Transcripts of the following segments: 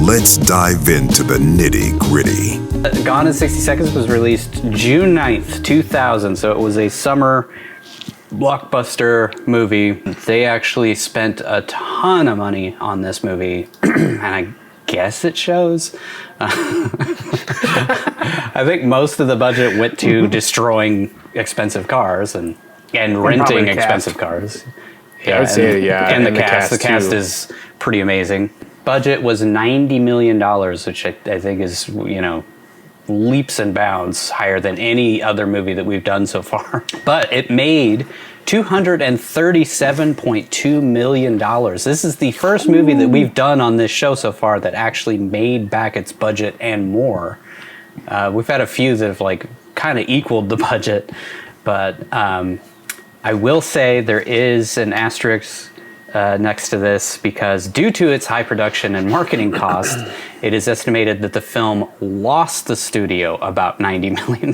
Let's dive into the nitty-gritty. Gone in 60 Seconds was released June 9th, 2000, so it was a summer blockbuster movie. They actually spent a ton of money on this movie, and I guess it shows. I think most of the budget went to destroying expensive cars and renting expensive cars. Yeah, I would say, yeah. And the cast. The cast is pretty amazing. Budget was $90 million, which I think is, leaps and bounds higher than any other movie that we've done so far. But it made $237.2 million. This is the first movie that we've done on this show so far that actually made back its budget and more. We've had a few that have kind of equaled the budget, but I will say there is an asterisk next to this because due to its high production and marketing cost, it is estimated that the film lost the studio about $90 million.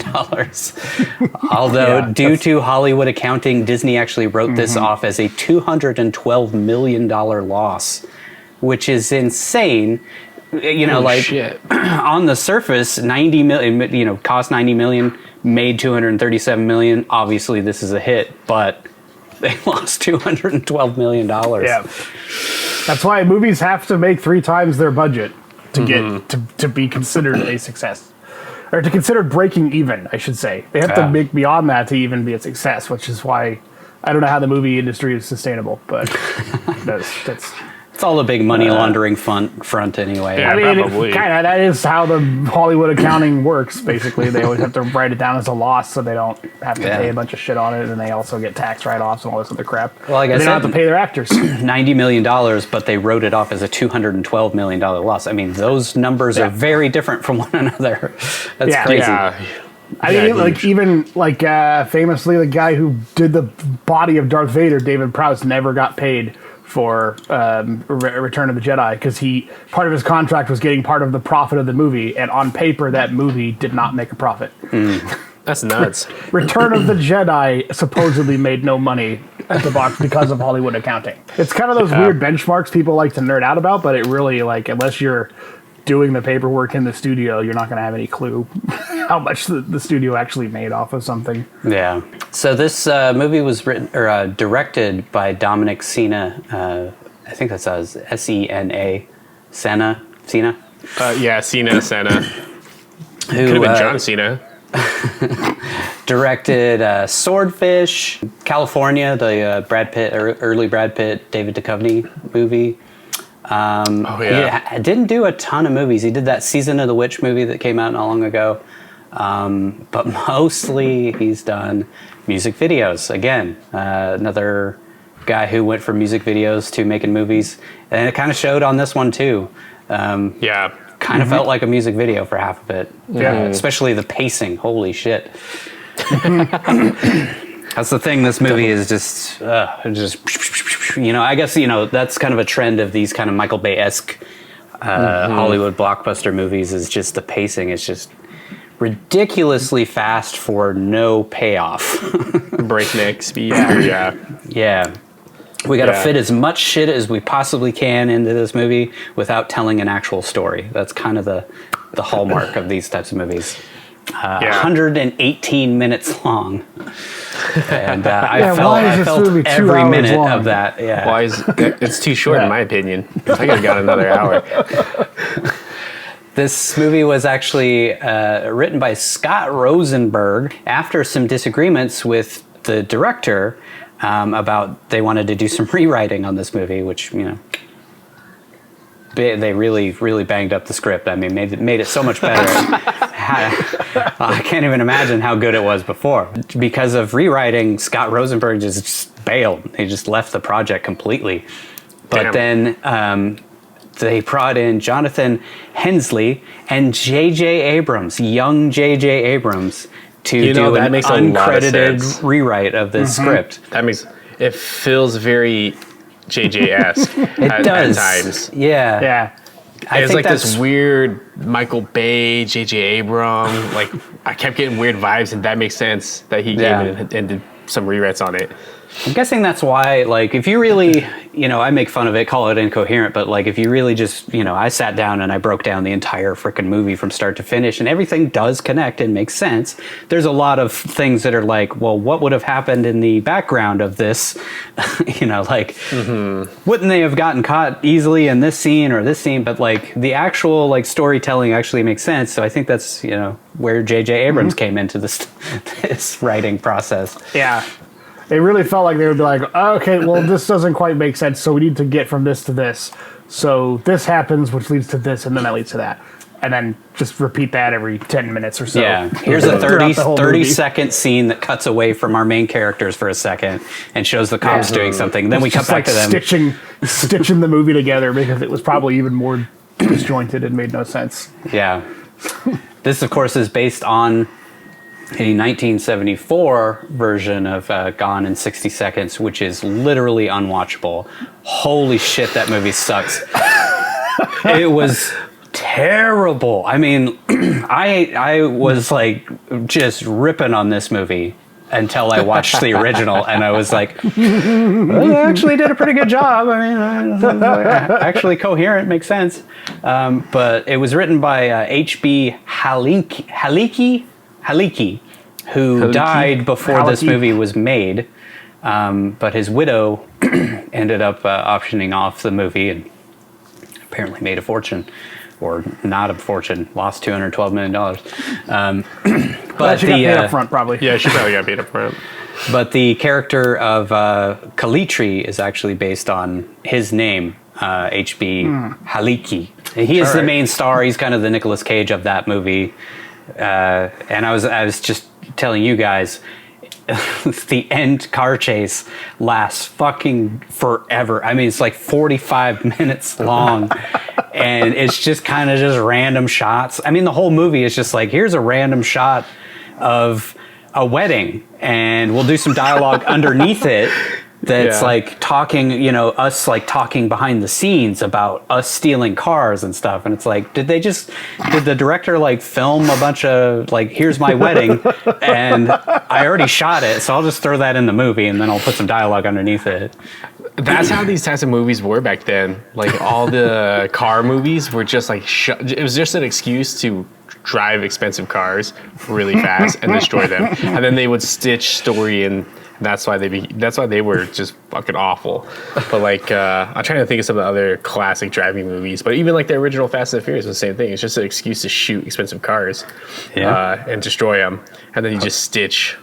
Although due to Hollywood accounting, Disney actually wrote this off as a $212 million loss, which is insane. Shit. On the surface, 90 million, cost 90 million, made 237 million. Obviously this is a hit, but they lost $212 million. Yeah. That's why movies have to make 3 times their budget to get to be considered a success. Or to consider breaking even, I should say. They have to make beyond that to even be a success, which is why I don't know how the movie industry is sustainable, but that's it's all a big money laundering front anyway. Yeah, I mean, that is how the Hollywood accounting works, basically. They always have to write it down as a loss so they don't have to pay a bunch of shit on it, and they also get tax write-offs and all this other crap. Well, like I said, they don't have to pay their actors. $90 million, but they wrote it off as a $212 million loss. I mean, those numbers are very different from one another. That's crazy. Yeah. I mean, famously, the guy who did the body of Darth Vader, David Prowse, never got paid for Return of the Jedi because part of his contract was getting part of the profit of the movie, and on paper that movie did not make a profit. That's nuts. Return of the Jedi supposedly made no money at the box because of Hollywood accounting. It's kind of those weird benchmarks people like to nerd out about, but it really, unless you're doing the paperwork in the studio, you're not going to have any clue how much the studio actually made off of something. Yeah. So this movie was written or directed by Dominic Sena. I think that says S-E-N-A. Sena. Sena. Sena. Who could have been John Cena. Directed Swordfish, California, the Brad Pitt, early Brad Pitt, David Duchovny movie. He didn't do a ton of movies. He did that Season of the Witch movie that came out not long ago. But mostly he's done music videos. Again, another guy who went from music videos to making movies. And it kind of showed on this one too. Kind of felt like a music video for half of it. Yeah. Especially the pacing. Holy shit. That's the thing. This movie is just, I guess, that's kind of a trend of these kind of Michael Bay-esque Hollywood blockbuster movies is just the pacing. It's just ridiculously fast for no payoff. Breakneck speed. Yeah. We got to fit as much shit as we possibly can into this movie without telling an actual story. That's kind of the hallmark of these types of movies. 118 minutes long. And I felt every minute of that. Yeah. Why it's too short in my opinion. I could have got another hour. This movie was actually written by Scott Rosenberg after some disagreements with the director about they wanted to do some rewriting on this movie, which, they really banged up the script. I mean, made it so much better. I can't even imagine how good it was before. Because of rewriting, Scott Rosenberg just bailed. He just left the project completely. But then they brought in Jonathan Hensley and J.J. Abrams, young J.J. Abrams, to do an uncredited rewrite of this script. That makes it feels very JJ-esque at times. Yeah. It's like this weird Michael Bay, J.J. Abrams. I kept getting weird vibes, and that makes sense that he gave it and did some rewrites on it. I'm guessing that's why, like, if you really, I make fun of it, call it incoherent, but, like, if you really just, I sat down and I broke down the entire freaking movie from start to finish, and everything does connect and make sense. There's a lot of things that are like, well, what would have happened in the background of this? Wouldn't they have gotten caught easily in this scene or this scene? But, like, the actual, like, storytelling actually makes sense. So I think that's, where J.J. Abrams came into this writing process. Yeah. It really felt like they would be like, okay, well, this doesn't quite make sense, so we need to get from this to this. So this happens, which leads to this, and then that leads to that. And then just repeat that every 10 minutes or so. Yeah, here's a 30-second scene that cuts away from our main characters for a second and shows the cops doing something. Then we cut back to them. Stitching the movie together because it was probably even more disjointed and made no sense. Yeah. This, of course, is based on a 1974 version of Gone in 60 Seconds, which is literally unwatchable. Holy shit, that movie sucks. It was terrible. I mean, I was like just ripping on this movie until I watched the original, and I was like, well, they actually did a pretty good job. I mean, actually coherent, makes sense. But it was written by H.B. Haliki, who died before this movie was made, but his widow ended up optioning off the movie and apparently made a fortune, or not a fortune, lost $212 million. But she got paid up front, probably. Yeah, she probably got paid up front. But the character of Kalitri is actually based on his name, H.B. Haliki. He is the main star. He's kind of the Nicolas Cage of that movie. And I was just telling you guys, the end car chase lasts fucking forever. I mean, it's like 45 minutes long, and it's just kind of just random shots. I mean, the whole movie is just like, here's a random shot of a wedding, and we'll do some dialogue underneath it. That's like talking, us like talking behind the scenes about us stealing cars and stuff. And it's like, did the director like film a bunch of like, here's my wedding and I already shot it, so I'll just throw that in the movie and then I'll put some dialogue underneath it. That's how these types of movies were back then. Like all the car movies were just like, it was just an excuse to drive expensive cars really fast and destroy them. And then they would stitch story in. That's why they were just fucking awful. But like, I'm trying to think of some of the other classic driving movies. But even like the original Fast and the Furious was the same thing. It's just an excuse to shoot expensive cars, and destroy them, and then you just stitch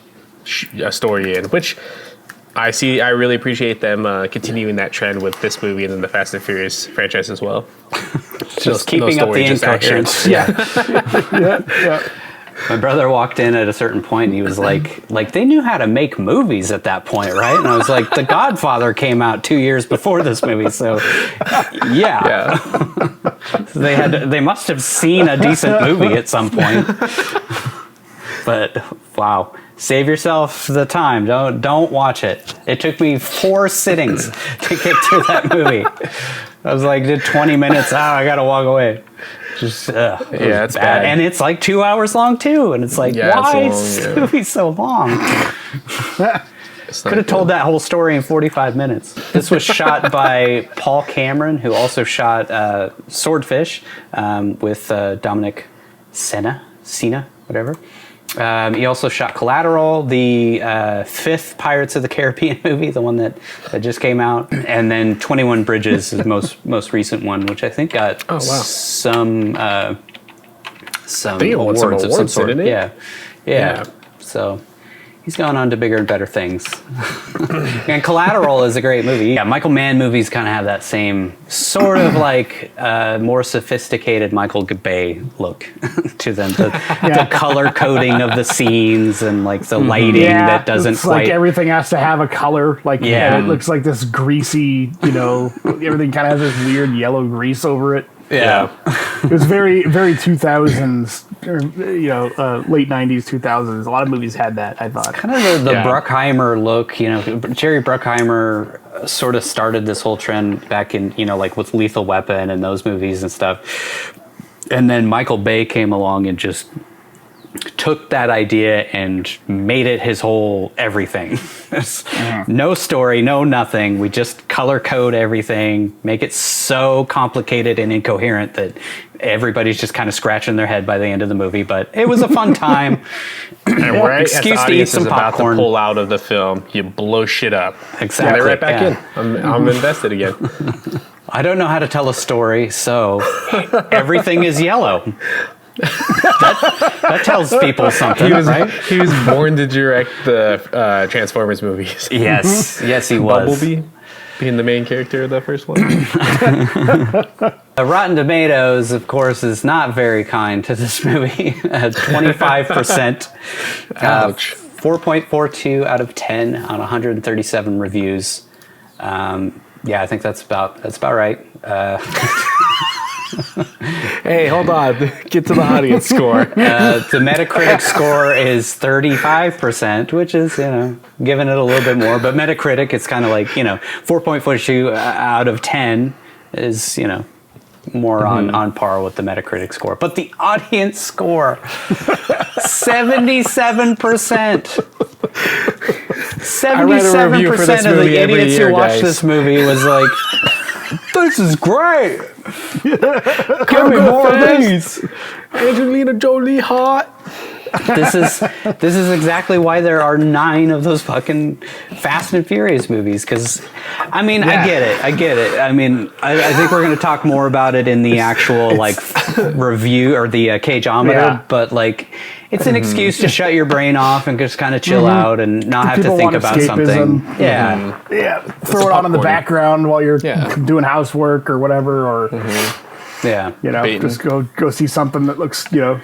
a story in. Which I really appreciate them continuing that trend with this movie and then the Fast and Furious franchise as well. Just keeping up the incoherence. Yeah. My brother walked in at a certain point and he was like they knew how to make movies at that point, right? And I was like, The Godfather came out 2 years before this movie, so yeah. So they must have seen a decent movie at some point. But wow, save yourself the time. Don't watch it. It took me 4 sittings to get through that movie. I was like, did 20 minutes. I gotta walk away. Just it's bad. And it's like 2 hours long too. And it's like, why is this movie so long? Could have told that whole story in 45 minutes. This was shot by Paul Cameron, who also shot Swordfish with Dominic Sena, whatever. He also shot Collateral, the 5th Pirates of the Caribbean movie, the one that just came out, and then 21 Bridges is the most recent one, which I think got some awards of some sort. Didn't it? Yeah. So he's gone on to bigger and better things. And Collateral is a great movie. Yeah, Michael Mann movies kind of have that same sort of like more sophisticated Michael Bay look to them. The color coding of the scenes and like the lighting that doesn't quite... like everything has to have a color. Like it looks like this greasy, everything kind of has this weird yellow grease over it. Yeah. It was very, very 2000s, or, late 90s, 2000s. A lot of movies had that, I thought. Kind of the Bruckheimer look, Jerry Bruckheimer sort of started this whole trend back in, like with Lethal Weapon and those movies and stuff. And then Michael Bay came along and just took that idea and made it his whole everything. No story, no nothing. We just color code everything, make it so complicated and incoherent that everybody's just kind of scratching their head by the end of the movie. But it was a fun time. And right Excuse as the to eat audience some is about popcorn. to pull out of the film, you blow shit up. Exactly. And they're right back Yeah. in. I'm invested again. I don't know how to tell a story, so everything is yellow. That tells people something, right? He was born to direct the Transformers movies. Yes, he was. Bumblebee being the main character of the first one. Rotten Tomatoes, of course, is not very kind to this movie. 25%. Ouch. 4.42 out of 10 on 137 reviews. Yeah, I think that's about right. Hey, hold on. Get to the audience score. The Metacritic score is 35%, which is, giving it a little bit more. But Metacritic, it's kind of like, 4.42 out of 10 is, more on par with the Metacritic score. But the audience score, 77%. 77% of the idiots who watched this movie was like, this is great. Give me more of these. Angelina Jolie hot. This is exactly why there are 9 of those fucking Fast and Furious movies. Because, I get it. I think we're going to talk more about it in the actual review or the Cageometer. Yeah. But it's an excuse to shut your brain off and just kind of chill out and not have to think want about escapism. something. Yeah. Yeah, throw it on in the popcorn. background while you're doing housework or whatever, or Yeah. Baiting. just go see something that looks, go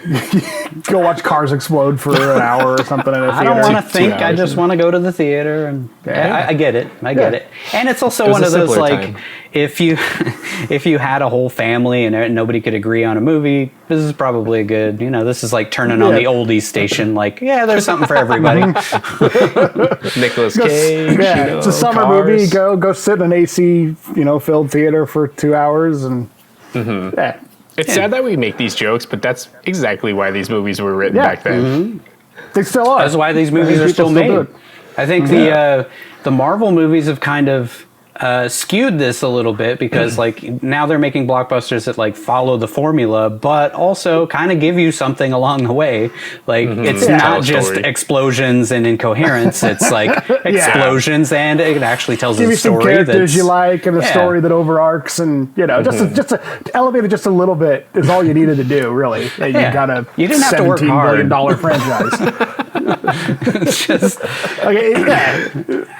watch cars explode for an hour or something in a theater. I don't want to think. I hours. just want to go to the theater, and I get it. I get it. And it's also It was one a of those simpler like time. if you had a whole family and nobody could agree on a movie, this is probably a good. This is like turning on the oldies station. Like, there's something for everybody. Nicolas Cage. Yeah, it's a summer movie. Go sit in an AC, filled theater for 2 hours, and yeah. It's sad that we make these jokes, but that's exactly why these movies were written Yeah. back then. They still are. That's why these movies are People still do made. it. I think the Marvel movies have kind of skewed this a little bit because now they're making blockbusters that follow the formula, but also kind of give you something along the way. It's Tell not a just story. explosions and incoherence. It's explosions and it actually tells Give a you some story characters that's you like and a Yeah. story that overarcs, and just to elevate it just a little bit is all you needed to do, really. And Yeah. You got a You didn't have to work $17 billion franchise. just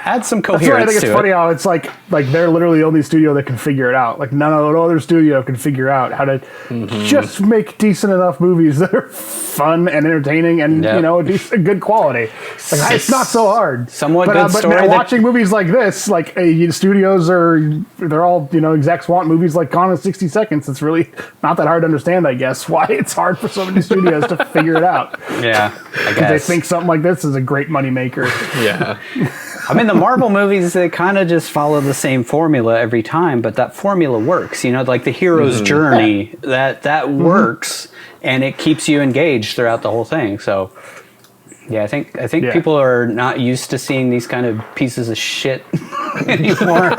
add some That's why I coherence think it's to funny it. how it's like they're literally the only studio that can figure it out. No other studio can figure out how to just make decent enough movies that are fun and entertaining and Yep. good quality. It's not so hard. Somewhat but, good but story now that- watching movies like this, studios they're all execs want movies gone in 60 seconds. It's really not that hard to understand, I guess, why it's hard for so many studios to figure it out. Yeah, I They guess. think something like this is a great moneymaker. Yeah. The Marvel movies, they kind of just follow the same formula every time, but that formula works. The hero's journey, that works, and it keeps you engaged throughout the whole thing. So, yeah, I think people are not used to seeing these kind of pieces of shit anymore,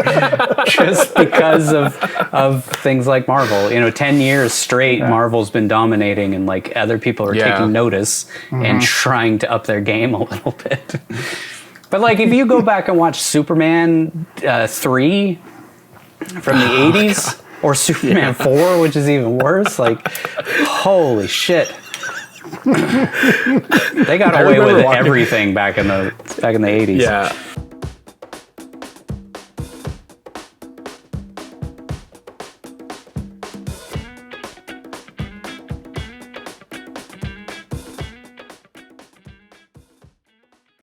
just because of things like Marvel. 10 years straight, Marvel's been dominating, and other people are taking notice and trying to up their game a little bit. But if you go back and watch Superman 3 from the 80s or Superman 4, which is even worse, holy shit. They got away with everything back in the 80s. Yeah.